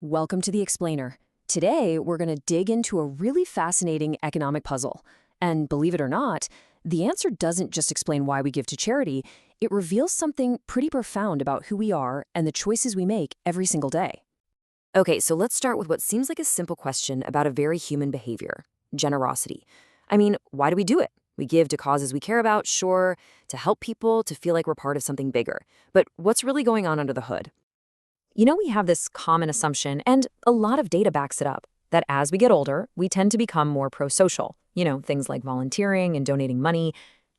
Welcome to The Explainer. Today, we're going to dig into a really fascinating economic puzzle. And believe it or not, the answer doesn't just explain why we give to charity, it reveals something pretty profound about who we are and the choices we make every single day. Okay, so let's start with what seems like a simple question about a very human behavior: generosity. I mean, why do we do it? We give to causes we care about, sure, to help people, to feel like we're part of something bigger. But what's really going on under the hood? We have this common assumption, and a lot of data backs it up, that as we get older, we tend to become more pro-social. Things like volunteering and donating money.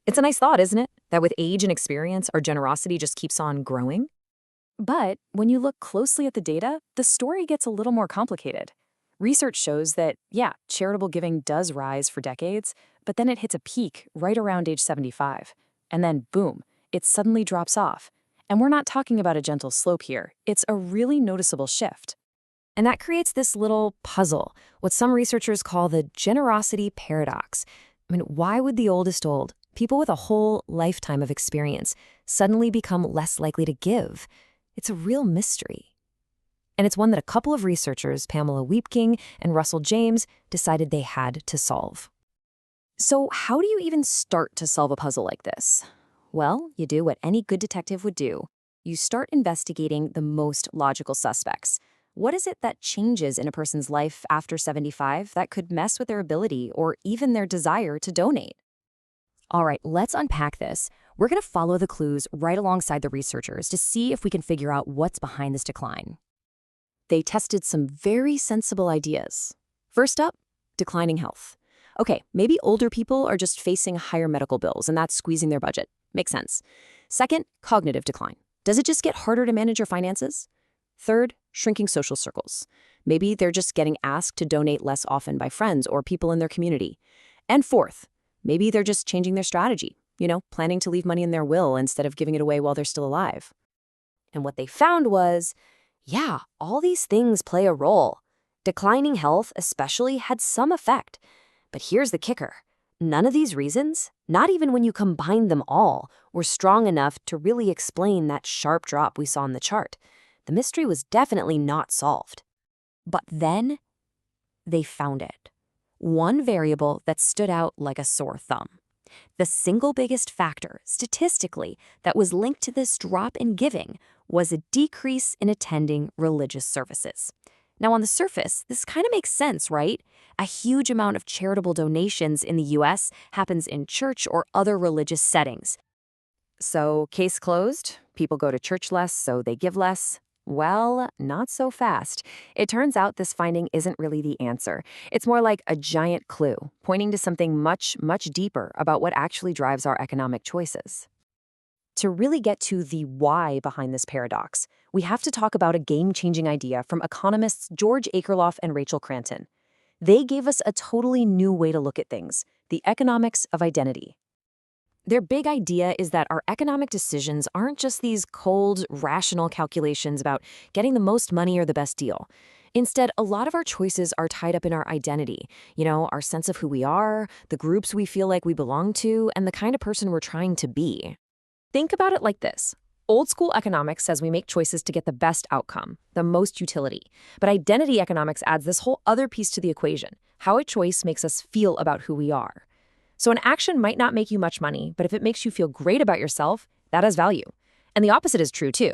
It's a nice thought, isn't it? That with age and experience, our generosity just keeps on growing? But when you look closely at the data, the story gets a little more complicated. Research shows that, yeah, charitable giving does rise for decades, but then it hits a peak right around age 75. And then, boom, it suddenly drops off. And we're not talking about a gentle slope here. It's a really noticeable shift. And that creates this little puzzle, what some researchers call the generosity paradox. I mean, why would the oldest old, people with a whole lifetime of experience, suddenly become less likely to give? It's a real mystery. And it's one that a couple of researchers, Pamela Wiepking and Russell James, decided they had to solve. So how do you even start to solve a puzzle like this? Well, you do what any good detective would do. You start investigating the most logical suspects. What is it that changes in a person's life after 75 that could mess with their ability or even their desire to donate? All right, let's unpack this. We're going to follow the clues right alongside the researchers to see if we can figure out what's behind this decline. They tested some very sensible ideas. First up, declining health. Okay, maybe older people are just facing higher medical bills and that's squeezing their budget. Makes sense. Second, cognitive decline. Does it just get harder to manage your finances? Third, shrinking social circles. Maybe they're just getting asked to donate less often by friends or people in their community. And fourth, maybe they're just changing their strategy, planning to leave money in their will instead of giving it away while they're still alive. And what they found was, yeah, all these things play a role. Declining health especially had some effect. But here's the kicker. None of these reasons, not even when you combine them all, were strong enough to really explain that sharp drop we saw in the chart. The mystery was definitely not solved. But then, they found it. One variable that stood out like a sore thumb. The single biggest factor, statistically, that was linked to this drop in giving was a decrease in attending religious services. Now, on the surface, this kind of makes sense, right? A huge amount of charitable donations in the US happens in church or other religious settings. So, case closed, people go to church less, so they give less. Well, not so fast. It turns out this finding isn't really the answer. It's more like a giant clue, pointing to something much, much deeper about what actually drives our economic choices. To really get to the why behind this paradox, we have to talk about a game-changing idea from economists George Akerlof and Rachel Cranton. They gave us a totally new way to look at things: the economics of identity. Their big idea is that our economic decisions aren't just these cold, rational calculations about getting the most money or the best deal. Instead, a lot of our choices are tied up in our identity, our sense of who we are, the groups we feel like we belong to, and the kind of person we're trying to be. Think about it like this. Old school economics says we make choices to get the best outcome, the most utility. But identity economics adds this whole other piece to the equation: how a choice makes us feel about who we are. So an action might not make you much money, but if it makes you feel great about yourself, that has value. And the opposite is true too.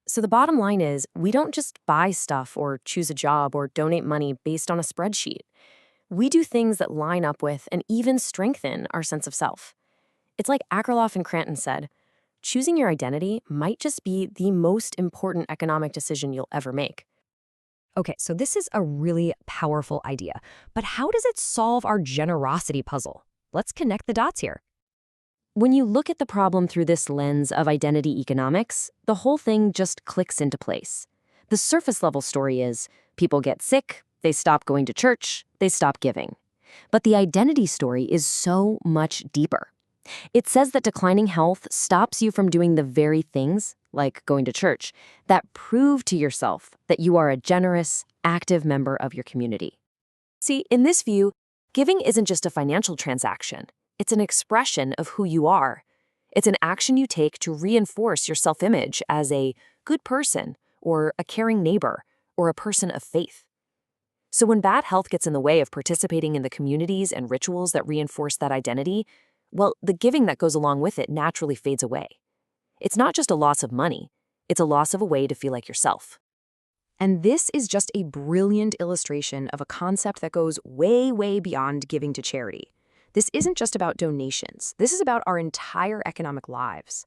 So the bottom line is, we don't just buy stuff or choose a job or donate money based on a spreadsheet. We do things that line up with and even strengthen our sense of self. It's like Akerlof and Cranton said, choosing your identity might just be the most important economic decision you'll ever make. Okay, so this is a really powerful idea, but how does it solve our generosity puzzle? Let's connect the dots here. When you look at the problem through this lens of identity economics, the whole thing just clicks into place. The surface level story is, people get sick, they stop going to church, they stop giving. But the identity story is so much deeper. It says that declining health stops you from doing the very things, like going to church, that prove to yourself that you are a generous, active member of your community. See, in this view, giving isn't just a financial transaction. It's an expression of who you are. It's an action you take to reinforce your self-image as a good person or a caring neighbor or a person of faith. So when bad health gets in the way of participating in the communities and rituals that reinforce that identity, well, the giving that goes along with it naturally fades away. It's not just a loss of money, it's a loss of a way to feel like yourself. And this is just a brilliant illustration of a concept that goes way, way beyond giving to charity. This isn't just about donations. This is about our entire economic lives.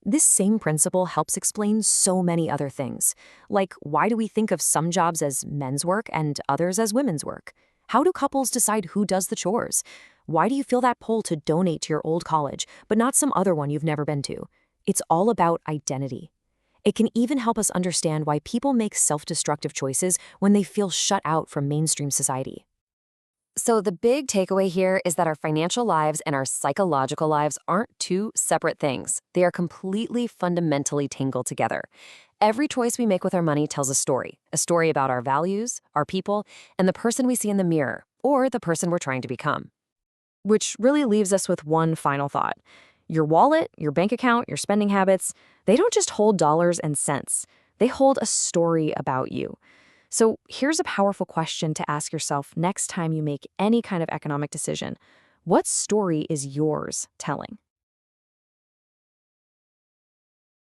This same principle helps explain so many other things, like why do we think of some jobs as men's work and others as women's work? How do couples decide who does the chores? Why do you feel that pull to donate to your old college, but not some other one you've never been to? It's all about identity. It can even help us understand why people make self-destructive choices when they feel shut out from mainstream society. So the big takeaway here is that our financial lives and our psychological lives aren't two separate things. They are completely fundamentally tangled together. Every choice we make with our money tells a story about our values, our people, and the person we see in the mirror, or the person we're trying to become. Which really leaves us with one final thought. Your wallet, your bank account, your spending habits, they don't just hold dollars and cents. They hold a story about you. So here's a powerful question to ask yourself next time you make any kind of economic decision. What story is yours telling?